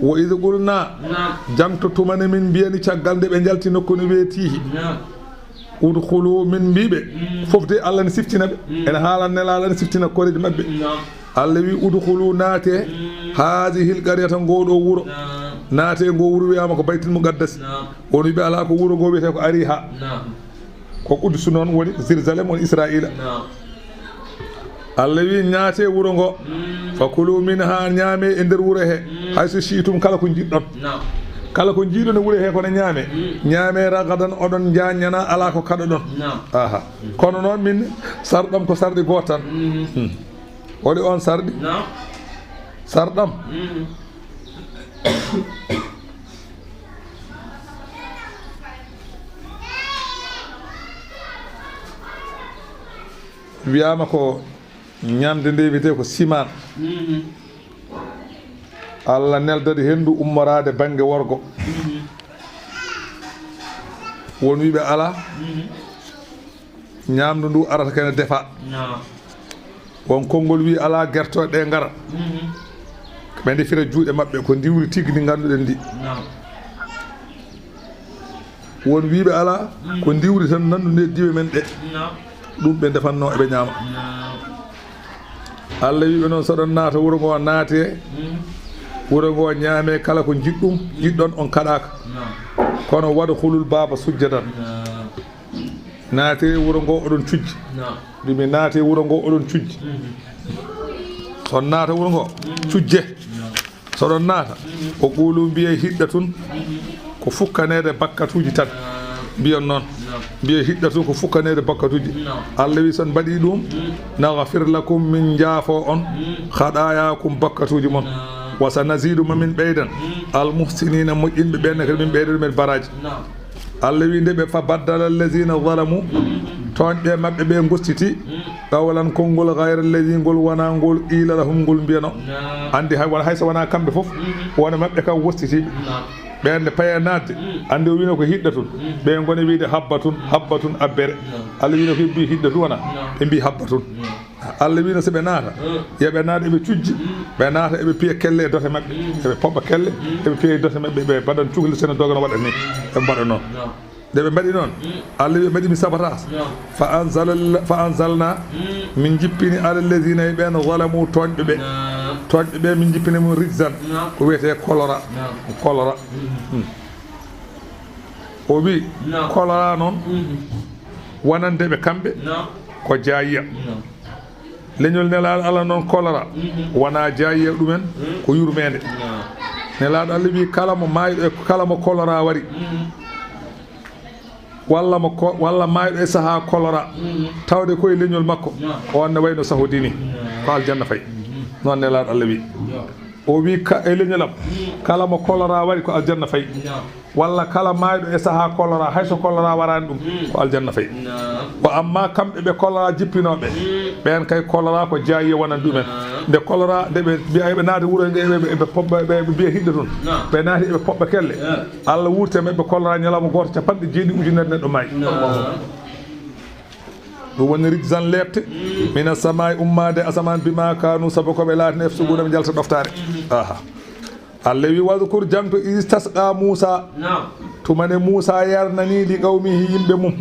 wo id qulna jamto tumane min mbiyani caggal nde ɓe jalti nokku no weetihi udkhulu min mbiɓe fofde Allah ne siftina ɓe ene haalan nelaala ne siftina koreji maɓɓe Allah wi udkhulu naate hadihil qaryata ngoɗo wuro naate ngo wuro wiyama ko baytul muqaddas on wiɓe ala ko wuro ngo wiyete ko Ariha ko Qudus noon woni Jérusalem woni Israila Allah wi naate wuro ngo fakulu minha ñaame e nder wuro he hayso shiitum kala ko jiɗɗon kala ko jiiɗon e wuro he kono ñaame ragadan oɗon jañana ala ko kaɗa ɗon aha kono noon min sarɗam ko sarɗi goto tan waɗi on sarɗi sarɗam wiyama ko ñamde nde wiyete ko siman Allah neldade hendu ummorade banggue worgo won wiɓe ala ñamdu ndu arata kene defa won konngol wi ala guertoɗe ɗe ngara ɓe defira juuɗe maɓɓe ko ndiwri tigui ndi ganduɗen ndi won wiɓe ala ko ndiwri tan nandude diwe men ɗe ɗum ɓe defanno eɓe ñaama Allah wiɓe noon soɗon naata wuro ngo naate wuro ngo ñaame kala ko jiɗɗum jiɗɗon on kaɗaka kono waɗa hulul baba sujjadan naate wuro ngo oɗon cujji ɗumi naate wuro ngo oɗon cujji son naata wuro ngo cujje soɗon naata o qulu mbiye hiɗɗa tun ko fukkanede bakkatuji tan mbiyon noon mbiye hiɗɗa tun ko fukkanede bakkatuji Allah wi son mbaɗi ɗum naghfir lakum min jaafo on khaɗayakum bakkatuji mon wa sanazidu mamin ɓeydan almuhsinina moƴƴinɓe ɓenne kadi min ɓeyda ɗumen baraji Allah wi ndeɓe fa baddala allazina zalamu toñƴe maɓɓe ɓe gostiti qawlan konngol gayra alladi ngol wona ngol qila lahum ngol mbiyano andi hayso wona kamɓe foof wona maɓɓe kam wostitiɓe ɓenne paye nadde andi o wino ko hiɗɗa tun ɓe gone wiide habba tun abbere Allah wino ko mbi hiɗɗa tun wona ɓe mbi habba tun Allah wino soɓe naata yoɓe naata eɓe cujji ɓe naata eɓe piya kelle e dote maɓɓe eɓe poɓɓa kelle eɓe piya e dote maɓɓe ɓe mbaɗan cuhli sene dogano waɗa ni ɓe mbaɗa noon nde ɓe mbaɗi noon Allah wi mbaɗimi sabatas fa anzalna min jippini ala alladina e ɓen zalamu toñɓe ɓe min jippini mum rijsan ko wiyete choléra o wi choléra noon wonandeɓe kamɓe ko jayiya leñol nelaɗo Allah noon choléra wona jayiya ɗumen ko yurmede nelaɗo Allah wi kala mo mayɗo e kala mo choléra wari walla mayɗo e saaha choléra tawde koye leñol makko on ne wayno sahodini ko aljanna fayi noon nelaɗo Allah wi o wi e leñolam kala mo choléra wari ko aljanna fayi walla kala mayɗo e saaha choléra hayso choléra warani ɗum ko aljanna fayi ko amma kamɓe ɓe choléra jippinoɓe ɓen kay choléra ko jayiye wonan ɗumen nde choléra nde ɓe naati wuuro nge ɓe poɓɓa ɓe mbiya hiɗɗa toon ɓe naati eɓe poɓɓa kelle Allah wurte maɓɓe choléra ñalawma goto 70 ujunere neɗɗo maayi ɗum woni rijsan lebte mina samai ummade asaman bima kanu saabu koɓe laatino efsugude ɓe jalta ɗoftare aha Allah wi wadkur jamto istasqa Musa tumane Musa yarnani li qawmihi yimɓe mum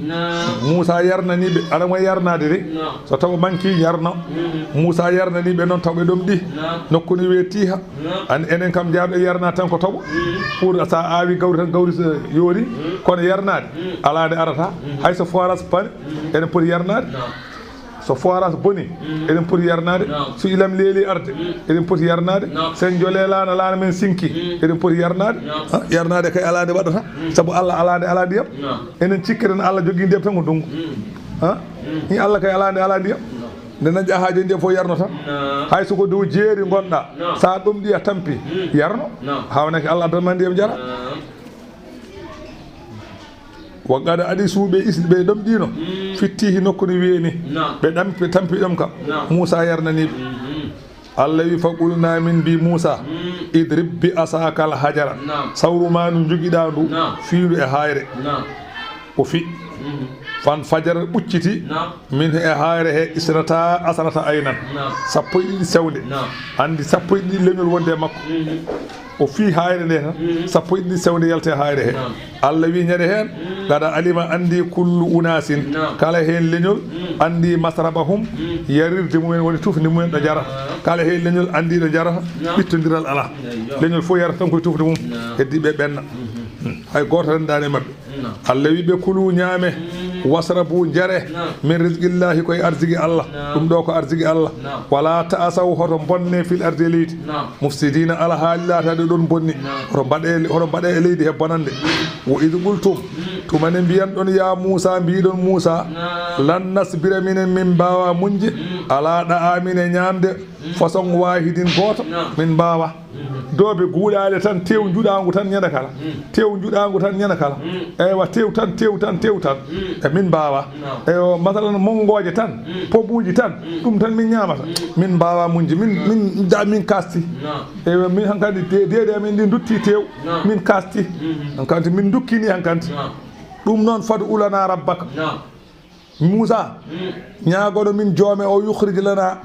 Musa yarnaniɓe aɗa mo yarnade de so taw manki yarno Musa yarnaniɓe noon tawɓe ɗom ɗi nokkuni wiye tiha enen kam jaaɓe yarna tan ko taw pour sa awi gawri tan gawri yoori kono yarnade alade arata hayso forage pane enen poti yarnade so forage boni eɗen poti yarnade so ilam leeli arde eɗen poti yarnade sen jole laana men sinki eɗen poti yarnade kay alade waɗata saabu Allah alade ala ndiyam enen cikkiren Allah jogui ndiyam tan ko ndungu ni Allah kay ala ndiyam nde nan jaahaji ndiyam fof yarno tan hay soko dow jeeri gonɗa sa ɗum ɗiya tampi yarno hawnake Allah addanma ndiyam jara waggade adi suuɓe isɓe ɗom ɗino fittihi nokku no weeni ɓe tampi ɗom kam Moussa yarnaniɓe Allah wi faqulna min bi Moussa idrib bi asakal hajara sawru ma no joguiɗa ndu fiiru e hayre o fi fan fajara ɓucciti min e hayre he asrata aynan sappo e ɗiɗi sewde andi sappo e ɗiɗi leñol wonde makko o fii hayre nde tan sappo e ɗiɗi sewde yalte hayre he Allah wi ñande hen gada alima andi kullu unasin kala hen leñol andi masrabahum yarirde mumen woni tufde mumen ɗo jarata kala hen leñol andi ɗo jarata ɓittodiral ala leñol fof yarata tan koye tufde mum heddi ɓe ɓenna hay goto rendani mabɓe Allah wi ɓe kulu ñaame wasrabu jare min rizqillahi koye arzigi Allah ɗum ɗo ko arzigi Allah wala ta'asaw hoto bonne fil ardi leydi mufsidina ala haali latade ɗon bonni hoto mbaɗe e leydi he bonande wo id qultum tumane mbiyan ɗon ya Moussa mbiɗon Moussa lan nasbira minen min mbawa munje ala ɗa'amine ñamde façon wahidin goto min mbawa doobe guuɗade tan tew juɗagu tan ñana kala tew juɗagu tan ñana kala eywa tew tan e min mbawa eyo masalan mongoje tan pobuji tan ɗum tan min ñamata min mbawa munji min kasti eyo min hankadi dede min ndi dutti tew min kasti hankanti min dukkini hankanti ɗum noon fadu ulana rabbaka Moussa ñaagoɗo min joome o yukhrij lana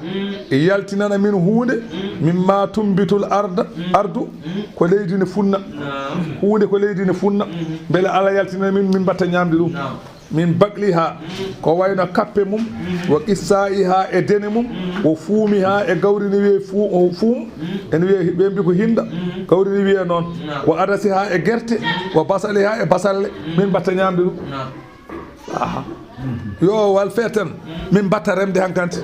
yaltinana min hunde mimma tumbitul ardu ko leydi ne funna hunde ko leydi ne funna beele Allah yaltinana min mbatta ñamde ɗum min bakliha ko wayno kappe mum wo qissaiha e dene mum wo fuumiha e gawri ne wiye fuum ene wiye ɓe mbi ko hinda gawri ne wiye noon wo adasiha e gerte wo basaliha e basalle min mbatta ñamde ɗum yo wal feten min mbatta remde hankanti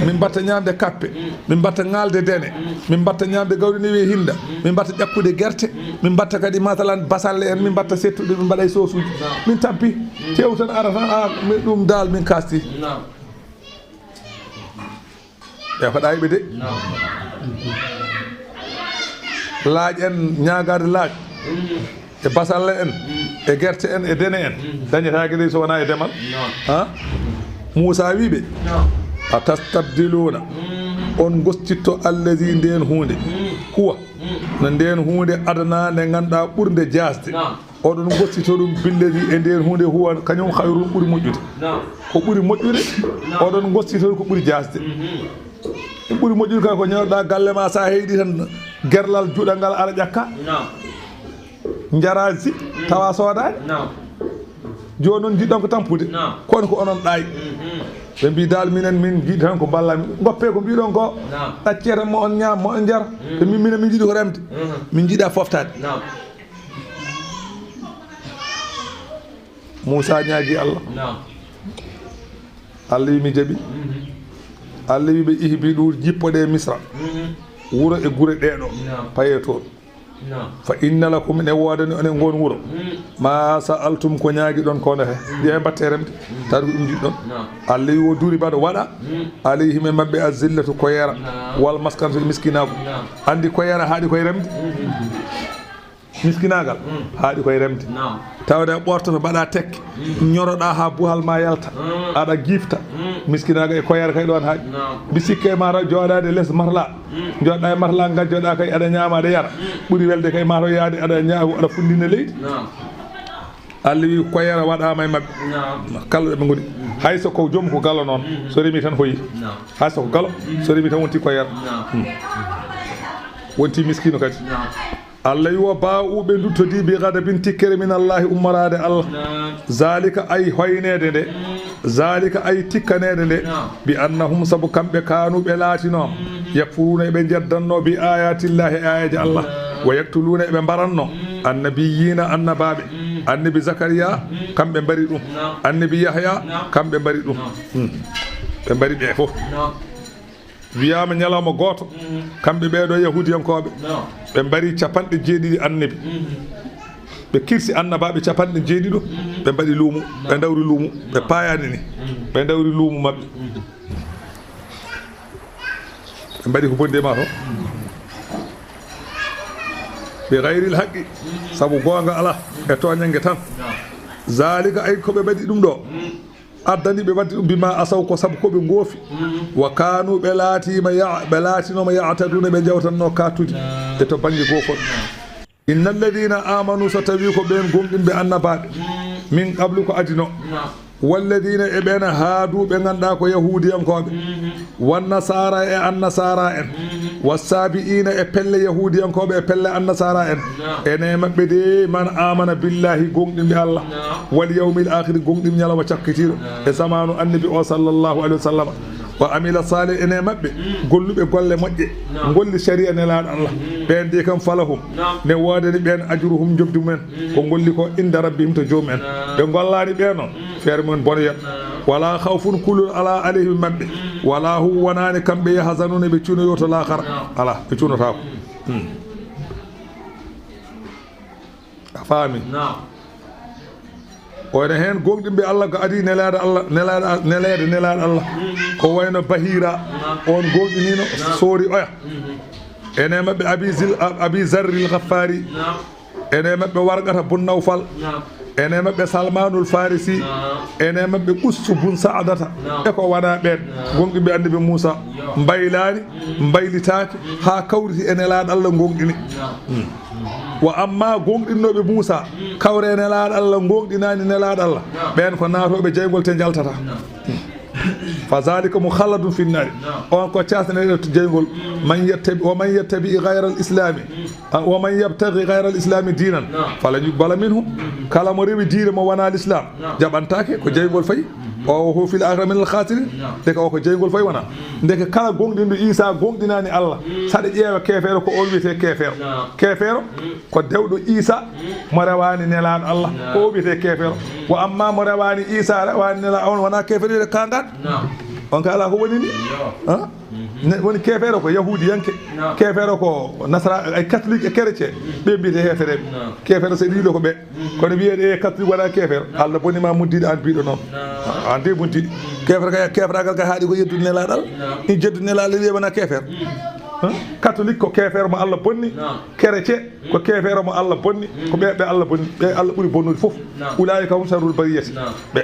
min mbatta ñamde kappe min mbatta ŋalde dene min mbatta ñamde gawri ne wiye hinda min mbatta ƴakkude gerte min mbatta kadi masalan basalle en min mbatta settude min mbaɗa e sosuji min tampi tew tan ara tan ɗum dal min kasti e ko ɗayɓe de laaj en ñagade laaj e basalle en e gerte en e dene en dañetake ɗe so wona e demal Moussa wiɓe a tastabdiluna on gostitto allazi nden hunde huwa no nden hunde adana nde ganduɗa ɓurde jasde oɗon gostito ɗum billedi e nden hunde huwa kañum hayrum ɓuuri moƴƴude ko ɓuuri moƴƴude oɗon gostito ko ɓuuri jasde ɓuuri moƴƴude kay ko ñawɗa galle ma sa heyɗi tan gerlal juuɗal ngal ara ƴakka jaraji tawa soodani joni noon jiɗɗon ko tampude kono ko onon ɗaay ɓe mbi dal minen min jiiɗi tan ko ballami goppe ko mbiɗon ko ɗaccere mo on ñaam mo on jara ɓe minen min jiiɗi ko remde min jiiɗa foftade Moussa ñaagui Allah Allah wi mi jaaɓi Allah wi ɓe ihbi ɗo jippoɗe Misra wuro e gure ɗeɗo paye toon fa inna lakum ne wodani onen gon wuro ma sa'altum ko ñaagi ɗon ko nete ƴeewe mbatte remde tawi ko ɗum jiɗɗon Allah wi o duuri mbaɗa waɗa alayhim e mabɓe azillatu koyera wal maskanatu miskinago andi koyera haaɗi koye remde miskinagal haaɗi koye remde tawde ɓortoto mbaɗa tekke ñoroɗa ha buhal ma yalta aɗa gifta miskinaga e koyere kay ɗon haaɗi mbi sikke mata joɗade less marla joɗɗa e marla gajjoɗa kay aɗa ñama aɗa yara ɓuuri welde kay mata yaade aɗa ñaago aɗa fundina leydi Allah wi koyere waɗama e mabɓe kala ɗoɓe goni hayso ko joom ko galo noon so remi tan hoyi hayso ko galo so remi tan wonti koyere wonti miskino kadi Allah wi wo bawuɓe duttodi bi gadabin tikkere min Allahi ummarade Allah zalika ay hoynede nde zalika ay tikkanede nde bi annahum sabu kamɓe kanuɓe laatino yakfuruna eɓe jeddanno bi ayatillahi ayaji Allah wa yaktuluna eɓe mbaranno annabiyina annabaɓe annabi Zakariya kamɓe mbari ɗum annabi Yahya kamɓe mbari ɗum ɓe mbari ɓe fof wiyama ñalawma goto kamɓe ɓeɗo yahudiyankoɓe ɓe mbari 70 annabi ɓe kirsi annabaɓe 70 ɓe mbaɗi luumu ɓe dawri luumu ɓe payani ni ɓe dawri luumu mabɓe ɓe mbaɗi ko bonde ma to ɓe gayril haqqi saabu gonga ala e toñangue tan zalika ay koɓe mbaɗi ɗum ɗo addani ɓe waddi ɗum bima asaw ko saabu koɓe goofi wa kanu ɓe laatinoma yataduna ɓe jawtanno kattuji e to banggue gofol inna alladina amanu so tawi ko ɓen gonɗinɓe annabaɓe min qablu ko adino walladina e ɓen haadu ɓe ganduɗa ko yahudiyankoɓe wannasara e annasara en wassabiina e pelle yahudiyankoɓe e pelle annasara en ene mabɓe de man amana billahi gonɗinɓe Allah wal yawmil akhir gonɗinɓe ñalawma cakkitiɗo e zamanu annabi o sallllahu alayhi wa sallam wa amila salih ene mabɓe golluɓe golle moƴƴe golli sharia nelaɗo Allah ɓen de kam falahum ne wodani ɓen ajruhum jobdi mumen ko golli ko inda rabbihim to jomumen ɓe gollani ɓeno feere mumen bonoyat wala khawfun kulul ala alayhim mabɓe wala hu wonani kamɓe yahzanuna ɓe cuunoyo to lahara ala ɓe cuunotako a faami oyne hen gonɗinɓe Allah ko adi nelade Allah nelede nelaɗo Allah ko wayno bahira on gonɗinino soori oya ene mabɓe abi zarril ghaffari ene mabɓe wargata bun nawfal ene mabɓe salmanul farisi ene mabɓe ɓussu bun saadata e ko waɗa ɓen gonɗinɓe annabi Moussa mbaylani mbaylitaki ha kawriti e nelaɗo Allah gonɗini wa amma gonɗinnoɓe Moussa kawre nelaɗo Allah gonɗinani nelaɗo Allah ɓen ko natoɓe jeygol te jaltata fa zalika mukhalladun fi nnari on ko casneɗe to jeygol man yettabi gayra al islami wa man yabtaghi gayra al islami dinan falan yuqbala minhu kala mo rewi diine mo wona l'islam jaɓantake ko jeygol fayi o ho fil akhira min al khasirin deka o ko jeygol fayi wona deke kala gonɗinɗo Isa gonɗinani Allah saɗa ƴeewa kefeero ko on wiyete kefeero ko dewɗo Isa mo rewani nelaɗo Allah ko o wiyete kefeero wa amma mo rewani Isa rewani nelaɗo on wona kefeero kangat on ka ala ko woni ni woni kefeero ko yahudi yanke kefeero ko nasara ay catholique e chrétien ɓe mbiyete hefereɓe kefeero so ɗiɗo ko ɓe kono wiyeɗe e catholique waɗa kefeero Allah bonima muddiɗo an mbiɗo noon an de buntiɗi keferagal kay haaɗi ko yeddude nelaɗo Allah i jeddude nelaɗo wiye wona kefeero catholique ko kefeero mo Allah bonni chrétien ko kefeero mo Allah bonni ko ɓe Allah bonni ɓe Allah ɓuuri bonnude foof ulaika hum sharrul bariyati ɓe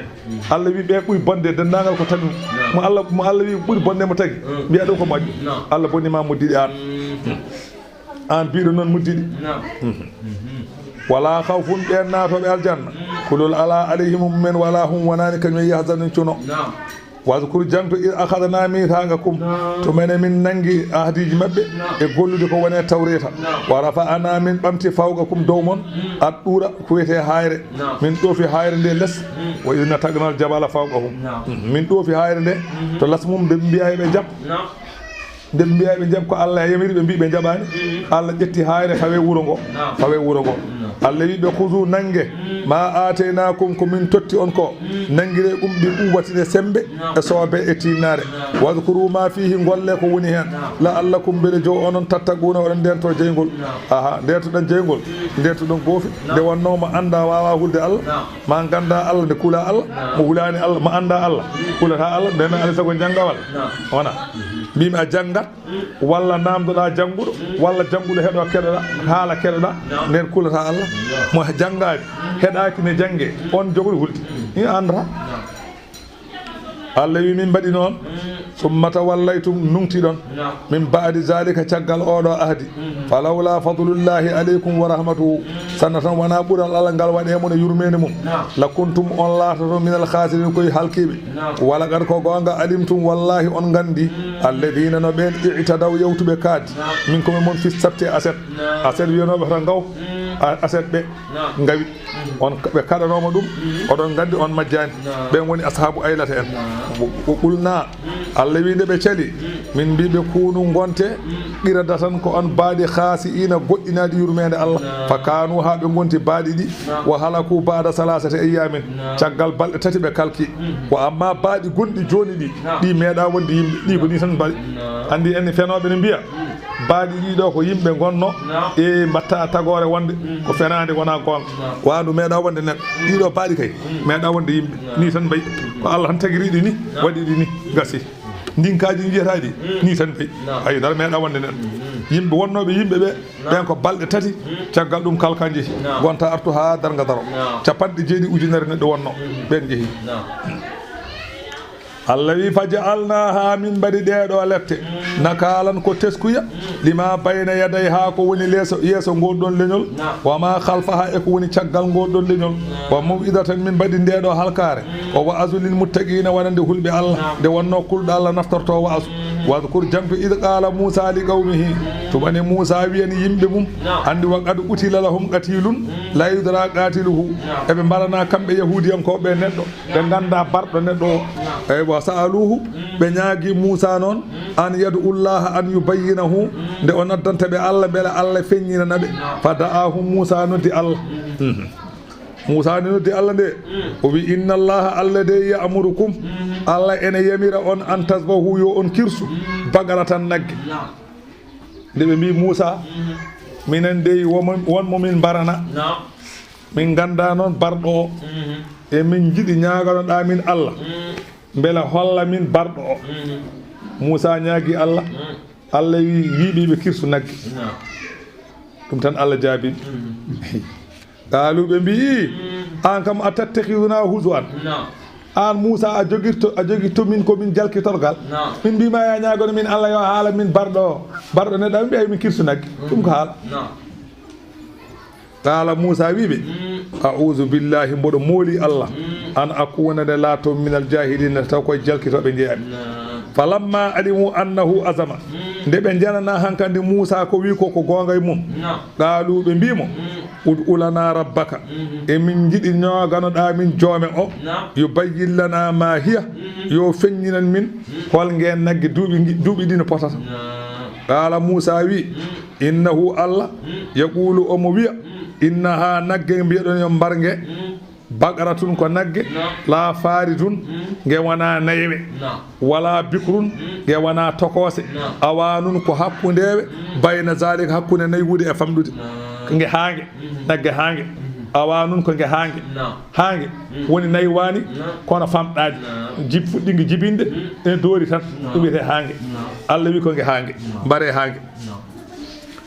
Allah wi ɓe ɓuuri bonde dendagal ko tagi mo Allah wi ɓuuri bonde mo tagi mbiya ɗum ko moƴƴo Allah bonnima muddiɗi an mbiɗo noon muddiɗi wala khawfun ɓen natoɓe aljanna kulul ala alayhim mumen wala hum wonani kañum yahzanun cuno waskur jangto il akhadna mithaqakum to mene min nangi ahdiji mabbe e gollude ko wone tawreta wa rafa'ana min bamti fawqakum dowmon adura ko wete hayre min do fi hayre de les wa inna tagnal jabala fawqahum min do fi hayre de to lasmum be biya be jab de biya be jab ko Allah yamiri be bi be jabani Allah jetti hayre fawe wuro ngo Allah wi be khuzu nange ma atainakum ko min totti on ko nangire ɗum ɓe ɓuwatine sembe e soobe e tinnare wadkuru ma fihi golle ko woni hen la allakum beele jo onon tattaguna oɗon ndento jeygol aha ndentoɗon jeygol ndentoɗon goofi nde wonnoma anda wawa hulde Allah ma ganda Allah nde kuula Allah mo hulani Allah ma anda Allah kuulata Allah nden alay sago janggawal wona mbimi a janggat walla namdoɗa jangguɗo walla jangguɗo heeɗo keɗoɗa haala keɗoɗa nden kuulata Allah mo janggade heɗaki ne jangge on jogoy hulde ni andata Allah wi min mbaɗi noon summa tawallaytum nungtiɗon min ba'di zalika caggal oɗo ahdi falawla fadlullahi aleykum wa rahmatuhu sanna tan wona ɓuural Allah ngal waɗemon e yurmede mum la kuntum on laatoto minal khasirin koye halkiɓe wala gad ko gonga alimtum wallahi on gandi alladina no ɓen i'tadaw yewtuɓe kaadi min komi moon fis sabti aset wiyanoɓe tan gaw aset ɓe gawi on ɓe kaɗanoma ɗum oɗon gandi on majjani ɓen woni ashabu aylata en ɓulna Allah wi nde ɓe cali min mbiɓe kunu gonte qirada tan ko on baadi khaasi ina goɗɗinaɗi yurmede Allah fa kanu ha ɓe gonti baadi ɗi wa halaku bada salasati ayyamin caggal balɗe tati ɓe kalki wa amma baadi gonɗi joni ɗi meeɗa wonde yimɓe ɗi ko ni tan mbaɗi andi en fenoɓe ne mbiya baadi ɗiɗo ko yimɓe gonno e mbatta tagore wonde ko fenade wona gonga wandu meeɗa wonde neɗɗo ɗiɗo baadi kay meeɗa wonde yimɓe ni tan mbayi ko Allah tan tagiriɗi ni waɗiɗi ni gasi ndinkaji jiyataɗi ni tan mbayi ayi dara meeɗa wonde neɗɗo yimɓe wonnoɓe yimɓe ɓe ɓen ko balɗe tati caggal ɗum kalka jeehi gonta artu ha darga daro 90 ujunere neɗɗo wonno ɓen jeehi Allah wi faja'alnaha min badi deeɗo lette nakalan ko teskuya lima bayna yaday ha ko woni yeso goɗɗon leñol wa ma khalfaha e ko woni caggal goɗɗon leñol wa maw'idatan min badi deeɗo halkare o wa'azu lil muttaqina wonande hulɓe Allah de wonno kulɗo Allah naftorto wa'azu wadkur jamtu id qala Musa li qawmihi tubani Musa wiyani yimɓe mum andi wa qad utila lahum qatilun la yudra qatiluhu eɓe mbarana kamɓe yahudiyankoɓe neɗɗo ɓe ganda barɗo neɗɗo o wa sa'aluhu ɓe ñaagui Musa noon an yad'ullaha an yubayyinahu nde o noddanta ɓe Allah beele Allah feññinanaɓe fa da'ahu Musa noddi Allah Musa ni noddi Allah nde o wi inna allaha Allah de ya'murukum Allah ene yamira on an tasbahu yo on kirsu bagara tan nagge nde ɓe mbi Musa minen de wonmo min mbarana min ganda noon barɗo o e min jiɗi ñaganoɗa min Allah beela holla min barɗo o Musa ñaagui Allah Allah wiɓiɓe kirsu nagge ɗum tan Allah jaabiɓe qaalu ɓe mbi an kam a tattakhiduna huzuan an Musa a jogirto min ko min jalkitorgal min mbima ya ñagono min Allah yo haala min barɗo neɗɗo ɓe mbiya min kirsu nagge ɗum ko haala qala Musa wiɓe a'udhu billahi mboɗo mooli Allah an akuna de laato min al jahilina taw koye jalkitoɓe jeeyami falamma alimu annahu azama nde ɓe janana hankandi Musa ko wi ko gonga e mum qaalu ɓe mbimo ud'u lana rabbaka e min jiɗi ñoganoɗa min joome o yo bayyin lana ma hiya yo feññinan min hol nguen nagge duuɓi ɗi no potata qala Musa wi innahu Allah yaqulu omo wiya innaha nagge mbiyeɗon yo mbarge baqaratun ko nagge la faridun nge wona naywe wala bikrun nge wona tokose awanun ko hakkundewe bayna zalika hakkunde naywude e famdude nge haange nagge haange awanun ko nge haange woni naywani kono famɗaji fuɗɗinge jibinde e doori tan ɗum wiyete haange Allah wi ko nge haange mbare haange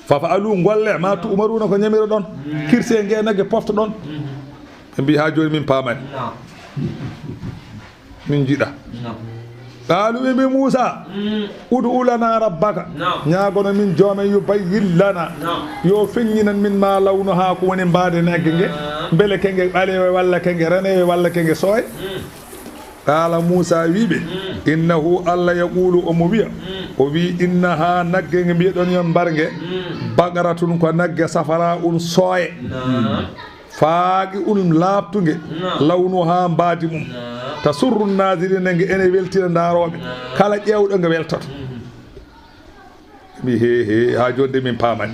fafa alu golle ma tu umaruna ko ñamiro ɗon kirse nge nagge pofta ɗon ɓe mbi ha joni min paamani min jiɗa qaalu ɓe mbi Musa ud'u lana rabbaka ñagono min joomen yo bayyin lana yo feññinan min ma lawnu ha ko woni mbade nagge nge beele kenge ɓalewe walla kenge renewe walla kenge sooye qala Musa wiɓe innahu Allah yaqulu omo wiya o wi innaha nagge nge mbiyeɗon yon mbarge baqaratun ko nagge safara un sooye faaqi un laabtunge lawnu ha mbaadi mum tasurru nadirina nge ene weltina ndaroɓe kala ƴewɗo nge weltoto mi he ha jonde min paamani